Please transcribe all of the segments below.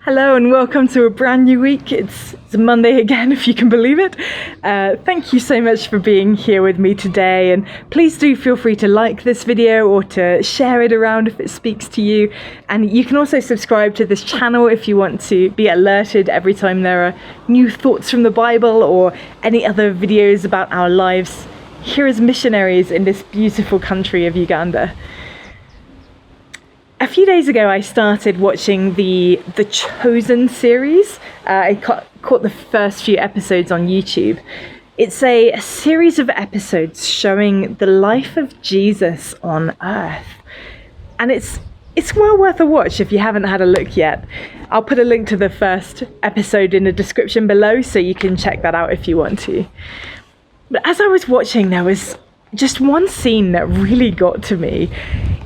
Hello and welcome to a brand new week. It's Monday again, if you can believe it. Thank you so much for being here with me today, and please do feel free to like this video or to share it around if it speaks to you. And you can also subscribe to this channel if you want to be alerted every time there are new thoughts from the Bible or any other videos about our lives here as missionaries in this beautiful country of Uganda. A few days ago, I started watching the Chosen series. I caught the first few episodes on YouTube. It's a series of episodes showing the life of Jesus on earth. And it's well worth a watch if you haven't had a look yet. I'll put a link to the first episode in the description below so you can check that out if you want to. But as I was watching, there was just one scene that really got to me.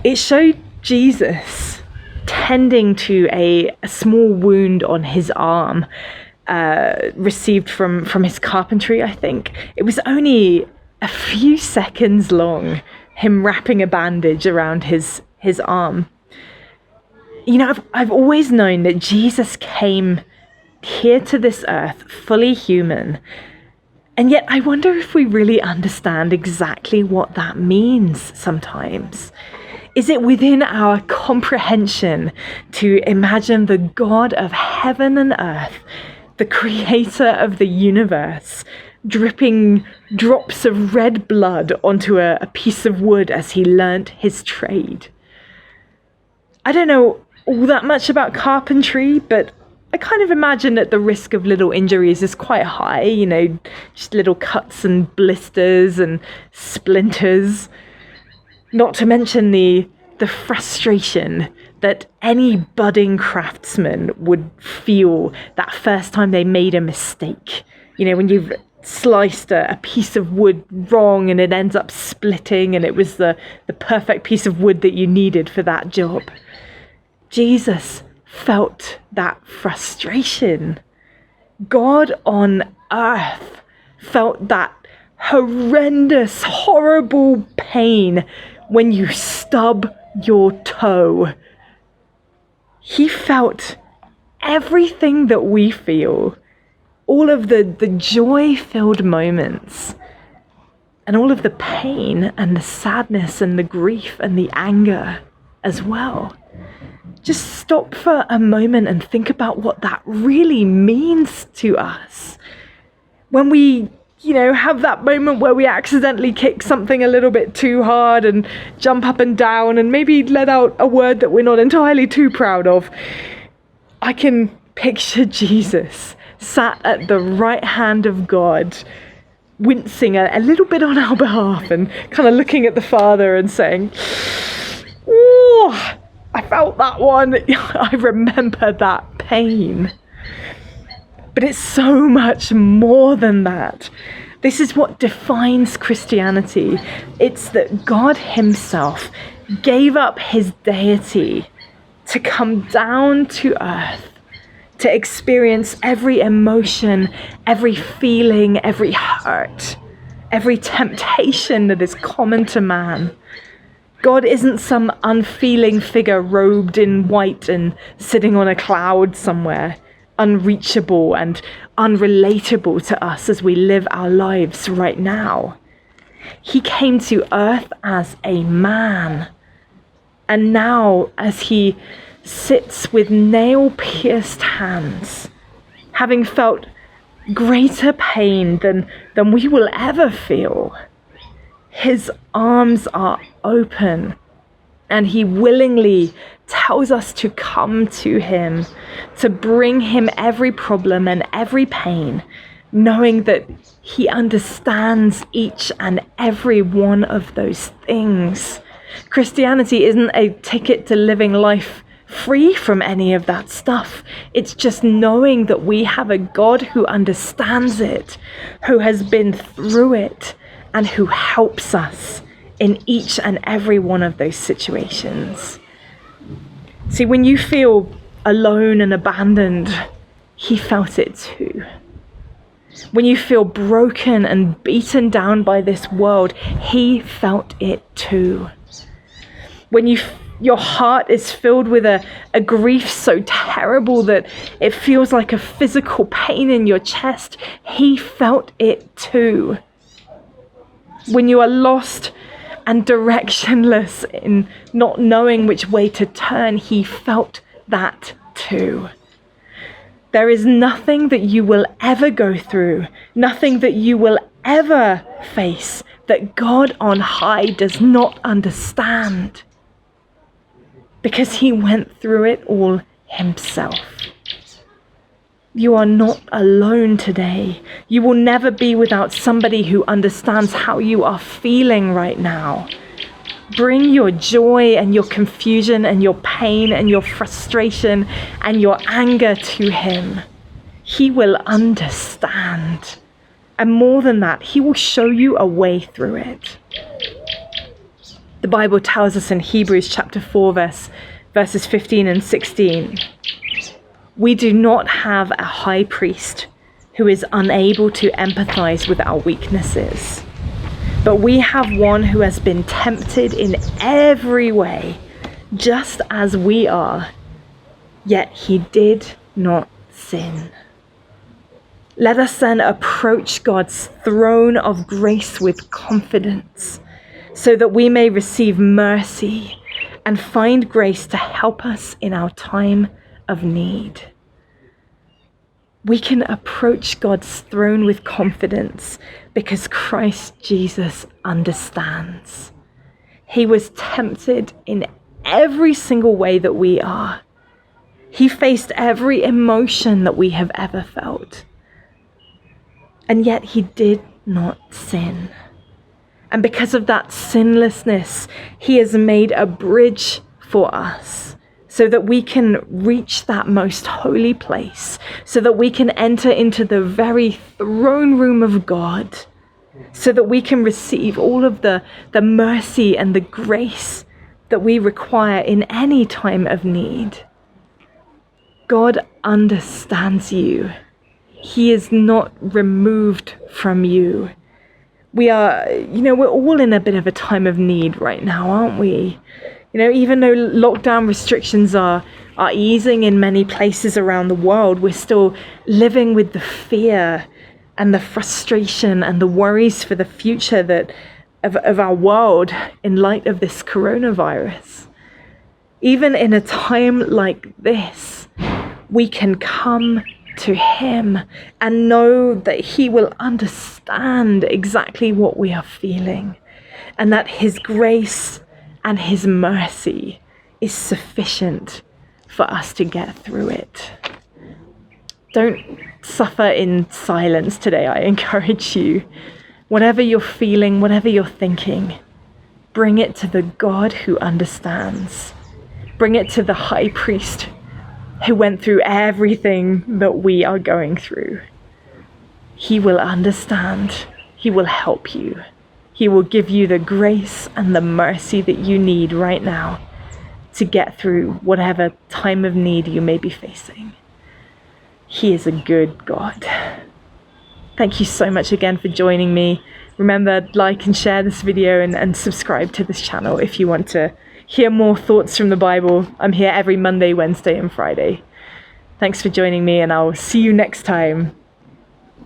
It showed Jesus tending to a small wound on his arm, received from his carpentry, I think. It was only a few seconds long, him wrapping a bandage around his arm. You know, I've always known that Jesus came here to this earth fully human, and yet I wonder if we really understand exactly what that means sometimes. Is it within our comprehension to imagine the God of heaven and earth, the creator of the universe, dripping drops of red blood onto a piece of wood as he learnt his trade? I don't know all that much about carpentry, but I kind of imagine that the risk of little injuries is quite high, you know, just little cuts and blisters and splinters. Not to mention the frustration that any budding craftsman would feel that first time they made a mistake. You know, when you've sliced a piece of wood wrong and it ends up splitting and it was the perfect piece of wood that you needed for that job. Jesus felt that frustration. God on earth felt that horrendous, horrible pain when you stub your toe. He felt everything that we feel, all of the joy-filled moments, and all of the pain and the sadness and the grief and the anger as well. Just stop for a moment and think about what that really means to us. When we have that moment where we accidentally kick something a little bit too hard and jump up and down and maybe let out a word that we're not entirely too proud of. I can picture Jesus sat at the right hand of God, wincing a little bit on our behalf and kind of looking at the Father and saying, "Oh, I felt that one. I remember that pain." But it's so much more than that. This is what defines Christianity. It's that God himself gave up his deity to come down to earth, to experience every emotion, every feeling, every hurt, every temptation that is common to man. God isn't some unfeeling figure robed in white and sitting on a cloud somewhere, unreachable and unrelatable to us as we live our lives right now. He came to earth as a man, and now as he sits with nail-pierced hands, having felt greater pain than we will ever feel, his arms are open, and he willingly tells us to come to him, to bring him every problem and every pain, knowing that he understands each and every one of those things. Christianity isn't a ticket to living life free from any of that stuff. It's just knowing that we have a God who understands it, who has been through it, and who helps us in each and every one of those situations. See, when you feel alone and abandoned, he felt it too. When you feel broken and beaten down by this world, he felt it too. When you your heart is filled with a grief so terrible that it feels like a physical pain in your chest, he felt it too. When you are lost and directionless in not knowing which way to turn, he felt that too. There is nothing that you will ever go through, nothing that you will ever face that God on high does not understand, because he went through it all himself. You are not alone today. You will never be without somebody who understands how you are feeling right now. Bring your joy and your confusion and your pain and your frustration and your anger to him. He will understand. And more than that, he will show you a way through it. The Bible tells us in Hebrews chapter 4, verses 15 and 16, we do not have a high priest who is unable to empathize with our weaknesses, but we have one who has been tempted in every way, just as we are, yet he did not sin. Let us then approach God's throne of grace with confidence, so that we may receive mercy and find grace to help us in our time of need. We can approach God's throne with confidence because Christ Jesus understands. He was tempted in every single way that we are. He faced every emotion that we have ever felt. And yet he did not sin. And because of that sinlessness, he has made a bridge for us so that we can reach that most holy place, so that we can enter into the very throne room of God, so that we can receive all of the mercy and the grace that we require in any time of need. God understands you. He is not removed from you. We're all in a bit of a time of need right now, aren't we? Even though lockdown restrictions are easing in many places around the world, we're still living with the fear and the frustration and the worries for the future of our world in light of this coronavirus. Even in a time like this, we can come to him and know that he will understand exactly what we are feeling, and that his grace and his mercy is sufficient for us to get through it. Don't suffer in silence today, I encourage you. Whatever you're feeling, whatever you're thinking, bring it to the God who understands. Bring it to the high priest who went through everything that we are going through. He will understand. He will help you. He will give you the grace and the mercy that you need right now to get through whatever time of need you may be facing. He is a good God. Thank you so much again for joining me. Remember, like and share this video and subscribe to this channel if you want to hear more thoughts from the Bible. I'm here every Monday, Wednesday, and Friday. Thanks for joining me, and I'll see you next time.